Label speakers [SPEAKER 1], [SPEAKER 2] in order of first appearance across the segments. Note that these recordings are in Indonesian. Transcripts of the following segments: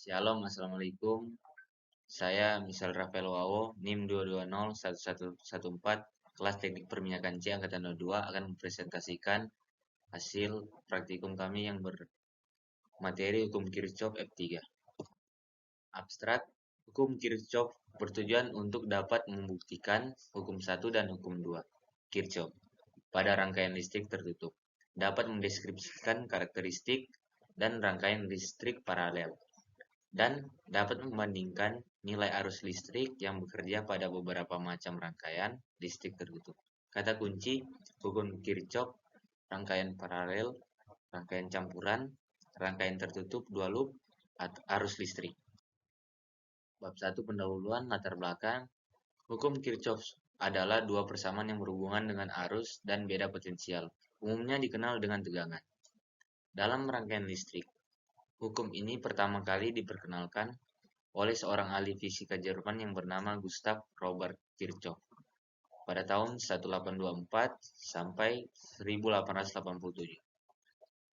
[SPEAKER 1] Shalom, Assalamualaikum. Saya Misal Rafael Wawo, NIM 2201114, kelas teknik perminyakan C angkatan 02 akan mempresentasikan hasil praktikum kami yang bermateri hukum Kirchhoff F3. Abstrak, hukum Kirchhoff bertujuan untuk dapat membuktikan hukum 1 dan hukum 2 Kirchhoff pada rangkaian listrik tertutup, dapat mendeskripsikan karakteristik dan rangkaian listrik paralel, dan dapat membandingkan nilai arus listrik yang bekerja pada beberapa macam rangkaian listrik tertutup. Kata kunci hukum Kirchhoff: rangkaian paralel, rangkaian campuran, rangkaian tertutup dua loop, arus listrik. Bab 1 pendahuluan latar belakang. Hukum Kirchhoff adalah dua persamaan yang berhubungan dengan arus dan beda potensial. Umumnya dikenal dengan tegangan. Dalam rangkaian listrik, hukum ini pertama kali diperkenalkan oleh seorang ahli fisika Jerman yang bernama Gustav Robert Kirchhoff pada tahun 1824 sampai 1887.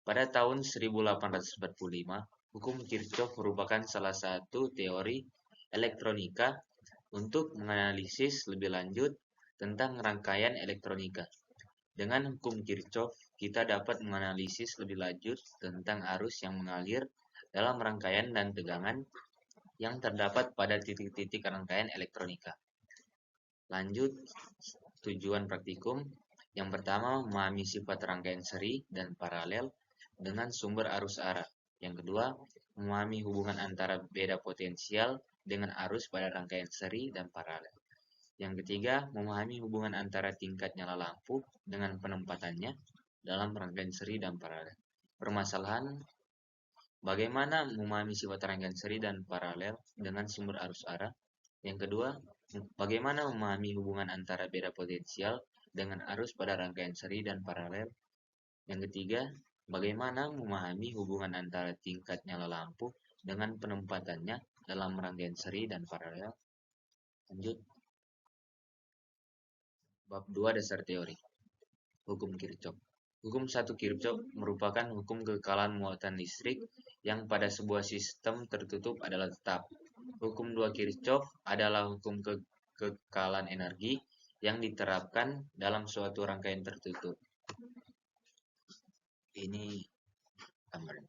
[SPEAKER 1] Pada tahun 1845, hukum Kirchhoff merupakan salah satu teori elektronika untuk menganalisis lebih lanjut tentang rangkaian elektronika. Dengan hukum Kirchhoff, kita dapat menganalisis lebih lanjut tentang arus yang mengalir dalam rangkaian dan tegangan yang terdapat pada titik-titik rangkaian elektronika. Lanjut, tujuan praktikum. Yang pertama, memahami sifat rangkaian seri dan paralel dengan sumber arus arah. Yang kedua, memahami hubungan antara beda potensial dengan arus pada rangkaian seri dan paralel. Yang ketiga, memahami hubungan antara tingkat nyala lampu dengan penempatannya dalam rangkaian seri dan paralel. Permasalahan: bagaimana memahami sifat rangkaian seri dan paralel dengan sumber arus arah? Yang kedua, bagaimana memahami hubungan antara beda potensial dengan arus pada rangkaian seri dan paralel? Yang ketiga, bagaimana memahami hubungan antara tingkat nyala lampu dengan penempatannya dalam rangkaian seri dan paralel? Lanjut. Bab 2 Dasar Teori Hukum Kirchhoff. Hukum 1 Kirchhoff merupakan hukum kekekalan muatan listrik yang pada sebuah sistem tertutup adalah tetap. Hukum 2 Kirchhoff adalah hukum kekekalan energi yang diterapkan dalam suatu rangkaian tertutup. Ini gambarnya.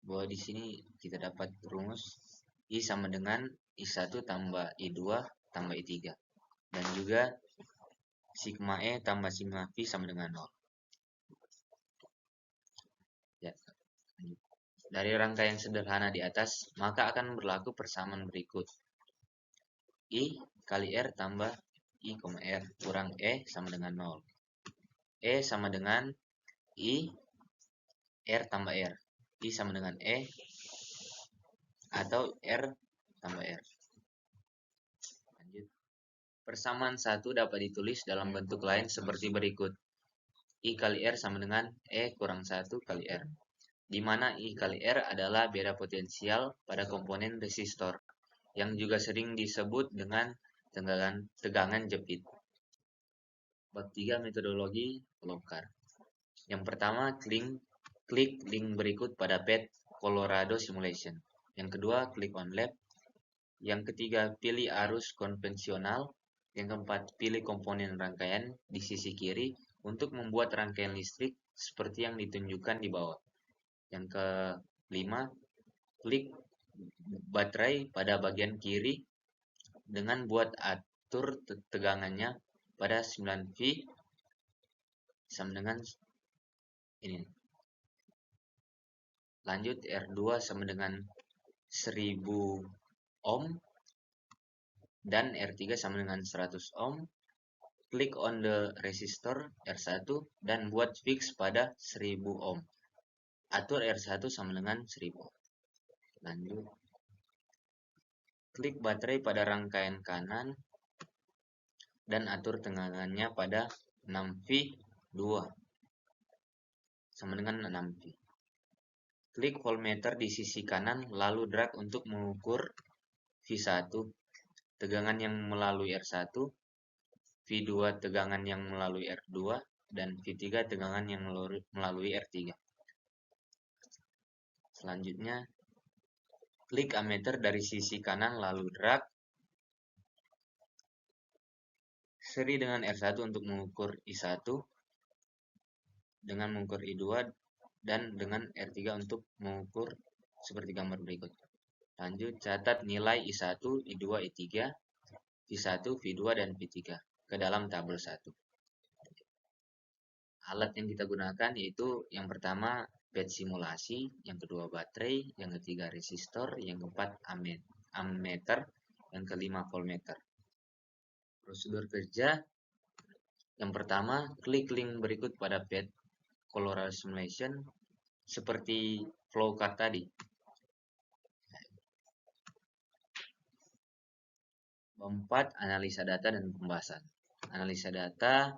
[SPEAKER 1] Bahwa di sini kita dapat rumus I sama dengan I1 tambah I2 tambah I3. Dan juga sigma E tambah sigma V sama dengan 0. Ya. Dari rangkaian sederhana di atas, maka akan berlaku persamaan berikut. I kali R tambah I, R kurang E sama dengan 0. E sama dengan I, R tambah R. I sama dengan E, atau R tambah R. Lanjut. Persamaan 1 dapat ditulis dalam bentuk lain seperti berikut. I kali R sama dengan E kurang 1 kali R, di mana I kali R adalah beda potensial pada komponen resistor, yang juga sering disebut dengan tegangan jepit. Bab 3 Metodologi Longkar. Yang pertama, klik link berikut pada pet Colorado Simulation. Yang kedua, klik on lab. Yang ketiga, pilih arus konvensional. Yang keempat, pilih komponen rangkaian di sisi kiri untuk membuat rangkaian listrik seperti yang ditunjukkan di bawah. Yang kelima, klik baterai pada bagian kiri dengan buat atur tegangannya pada 9V sama dengan ini. Lanjut, R2 sama dengan 1000 ohm dan R3 sama dengan 100 ohm. Klik on the resistor R1 dan buat fix pada 1000 ohm. Atur R1 sama dengan 1000 ohm. Lanjut. Klik baterai pada rangkaian kanan dan atur tegangannya pada 6V2 sama dengan 6V. Klik voltmeter di sisi kanan lalu drag untuk mengukur V1 tegangan yang melalui R1, V2 tegangan yang melalui R2, dan V3 tegangan yang melalui R3. Selanjutnya, klik ammeter dari sisi kanan lalu drag. Seri dengan R1 untuk mengukur I1, dengan mengukur I2, dan dengan R3 untuk mengukur seperti gambar berikut. Lanjut, catat nilai I1, I2, I3, V1, V2, dan V3 ke dalam tabel 1. Alat yang kita gunakan yaitu yang pertama bed simulasi, yang kedua baterai, yang ketiga resistor, yang keempat ammeter, yang kelima voltmeter. Prosedur kerja, yang pertama klik link berikut pada bed Colorado simulation seperti flowchart tadi. 4. Analisa data dan pembahasan. Analisa data,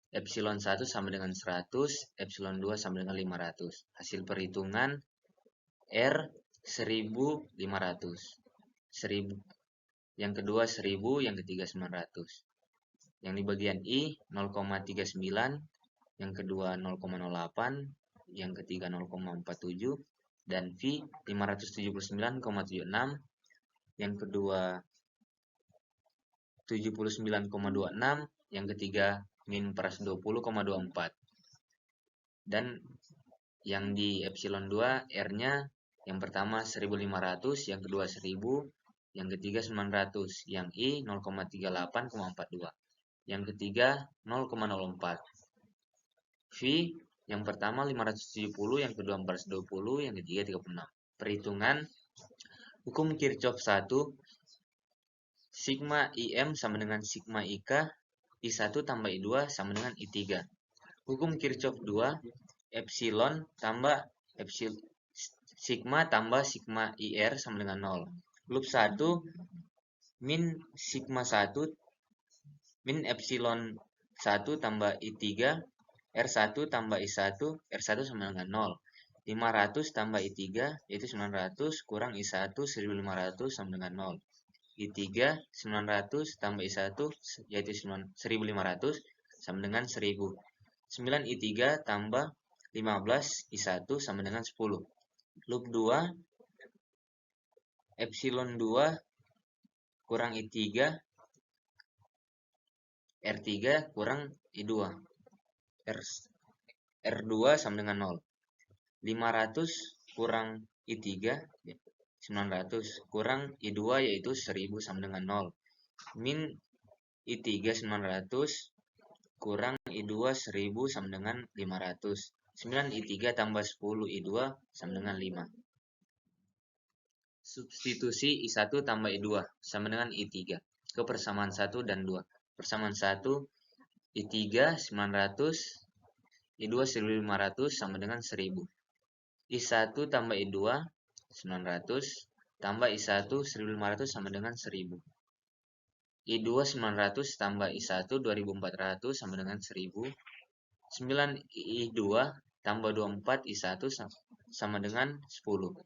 [SPEAKER 1] epsilon 1 sama dengan 100, epsilon 2 sama dengan 500. Hasil perhitungan R 1500. 1000. Yang kedua 1000, yang ketiga 900. Yang di bagian I 0,39, yang kedua 0,08, yang ketiga 0,47, dan V 579,76, yang kedua 79,26, yang ketiga min 420,24. Dan yang di epsilon 2 R-nya yang pertama 1500, yang kedua 1000, yang ketiga 900, yang I 0,38,42, yang ketiga 0,04. V yang pertama 570, yang kedua 420, yang ketiga 36. Perhitungan hukum Kirchhoff 1, sigma IM sama dengan sigma IK, I1 tambah I2 sama dengan I3. Hukum Kirchhoff 2, epsilon tambah epsilon sigma tambah sigma IR sama dengan 0. Loop 1, min sigma 1 min epsilon 1 tambah I3, R1 tambah I1, R1 sama dengan 0. 500 tambah I3 yaitu 900 kurang I1 1500 sama dengan 0. I3 900 tambah I1 yaitu 1500 sama dengan 1000. 9 I3 tambah 15 I1 sama dengan 10. Loop 2, epsilon 2 kurang I3, R3 kurang I2, R2 sama dengan 0. 500 kurang I3, 900 kurang I2 yaitu 1000 sama dengan 0. Min I3 900 kurang I2 1000 sama dengan 500. 9 I3 tambah 10 I2 sama dengan 5. Substitusi I1 tambah I2 sama dengan I3 ke persamaan 1 dan 2. Persamaan 1, I3 900, I2 1500 sama dengan 1000. I1 tambah I2 900 tambah I1 1500 sama dengan 1000. I2 900 tambah I1 2400 sama dengan 1000. 9 I2 tambah 24 I1 sama dengan 10.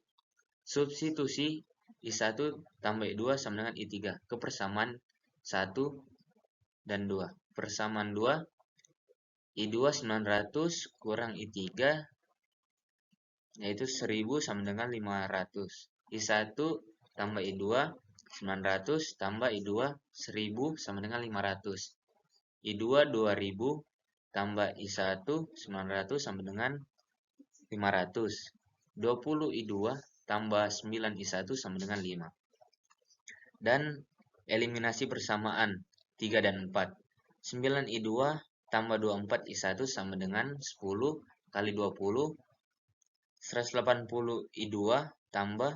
[SPEAKER 1] Substitusi I1 tambah I2 sama dengan I3 ke persamaan 1 dan 2. Persamaan 2, I2 900 kurang I3 yaitu 1000 sama dengan 500. I1 tambah I2 900 tambah I2 1000 sama dengan 500. I2 2000 tambah I1 900 sama dengan 500. 20 I2 tambah 9 I1 sama dengan 5. Dan eliminasi persamaan 3 dan 4. 9 I2 tambah 24 I1 sama dengan 10 kali 20. 180 I2 tambah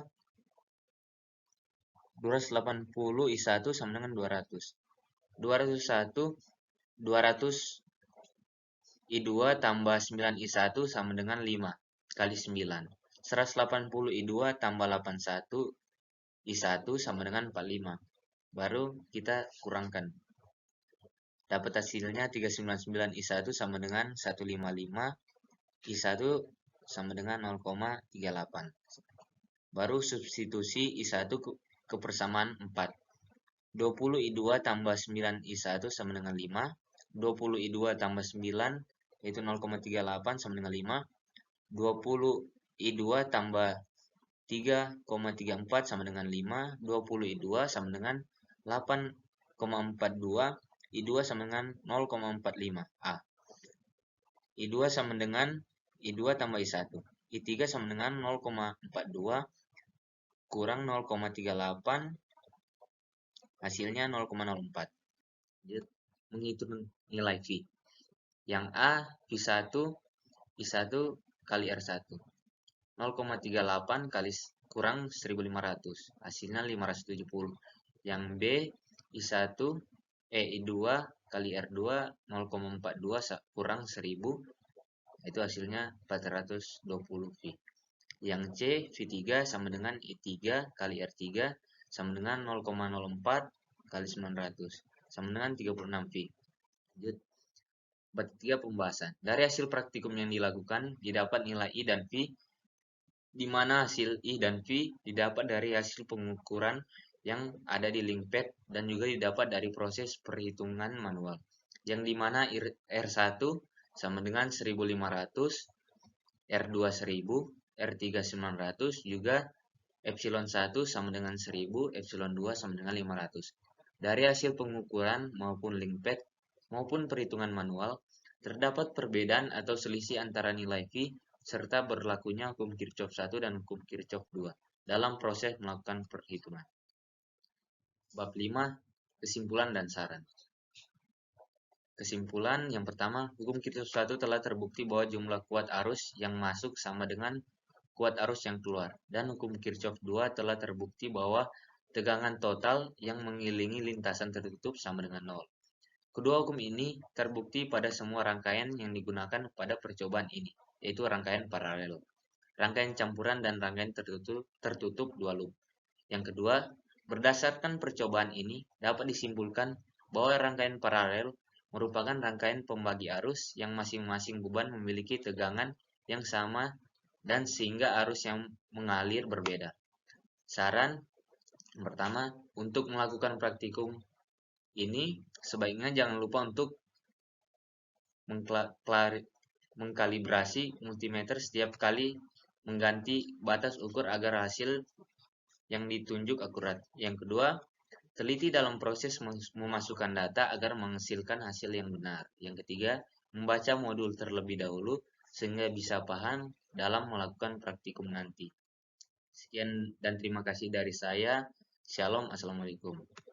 [SPEAKER 1] 280 I1 sama dengan 200. 201 200 I2 tambah 9 I1 sama dengan 5 kali 9. 180 I2 tambah 81 I1 sama dengan 45. Baru kita kurangkan. Dapat hasilnya 399 I1 sama dengan 155. I1 sama dengan 0,38. Baru substitusi I1 ke persamaan 4. 20 I2 tambah 9 I1 sama dengan 5. 20 I2 tambah 9 yaitu 0,38 sama dengan 5. 20 I2 tambah 3,34 sama dengan 5, 20 I2 sama dengan 8,42, I2 sama dengan 0,45. I2 sama dengan I2 tambah I1. I3 sama dengan 0,42 kurang 0,38, hasilnya 0,04. Dia menghitung nilai V. Yang A, V1, I1 kali R1. 0,38 kali kurang 1500, hasilnya 570. Yang B, I1 I2 kali R2 0,42 kurang 1000, itu hasilnya 420 V. Yang C, V3 sama dengan I3 kali R3 sama dengan 0,04 kali 900 sama dengan 36 V. Lanjut, bab 3 pembahasan. Dari hasil praktikum yang dilakukan didapat nilai I dan V, di mana hasil I dan V didapat dari hasil pengukuran yang ada di linkpad dan juga didapat dari proses perhitungan manual. Yang dimana R1 sama dengan 1500, R2 1000, R3 900, juga epsilon 1 sama dengan 1000, epsilon 2 sama dengan 500. Dari hasil pengukuran maupun linkpad maupun perhitungan manual, terdapat perbedaan atau selisih antara nilai V serta berlakunya hukum Kirchhoff 1 dan hukum Kirchhoff 2 dalam proses melakukan perhitungan. Bab 5, kesimpulan dan saran. Kesimpulan yang pertama, hukum Kirchhoff 1 telah terbukti bahwa jumlah kuat arus yang masuk sama dengan kuat arus yang keluar, dan hukum Kirchhoff 2 telah terbukti bahwa tegangan total yang mengelilingi lintasan tertutup sama dengan 0. Kedua hukum ini terbukti pada semua rangkaian yang digunakan pada percobaan ini, yaitu rangkaian paralel, rangkaian campuran, dan rangkaian tertutup dua loop. Yang kedua, berdasarkan percobaan ini dapat disimpulkan bahwa rangkaian paralel merupakan rangkaian pembagi arus yang masing-masing beban memiliki tegangan yang sama dan sehingga arus yang mengalir berbeda. Saran pertama, untuk melakukan praktikum ini sebaiknya jangan lupa untuk mengkalibrasi multimeter setiap kali mengganti batas ukur agar hasil yang ditunjuk akurat. Yang kedua, teliti dalam proses memasukkan data agar menghasilkan hasil yang benar. Yang ketiga, membaca modul terlebih dahulu sehingga bisa paham dalam melakukan praktikum nanti. Sekian dan terima kasih dari saya. Shalom, assalamualaikum.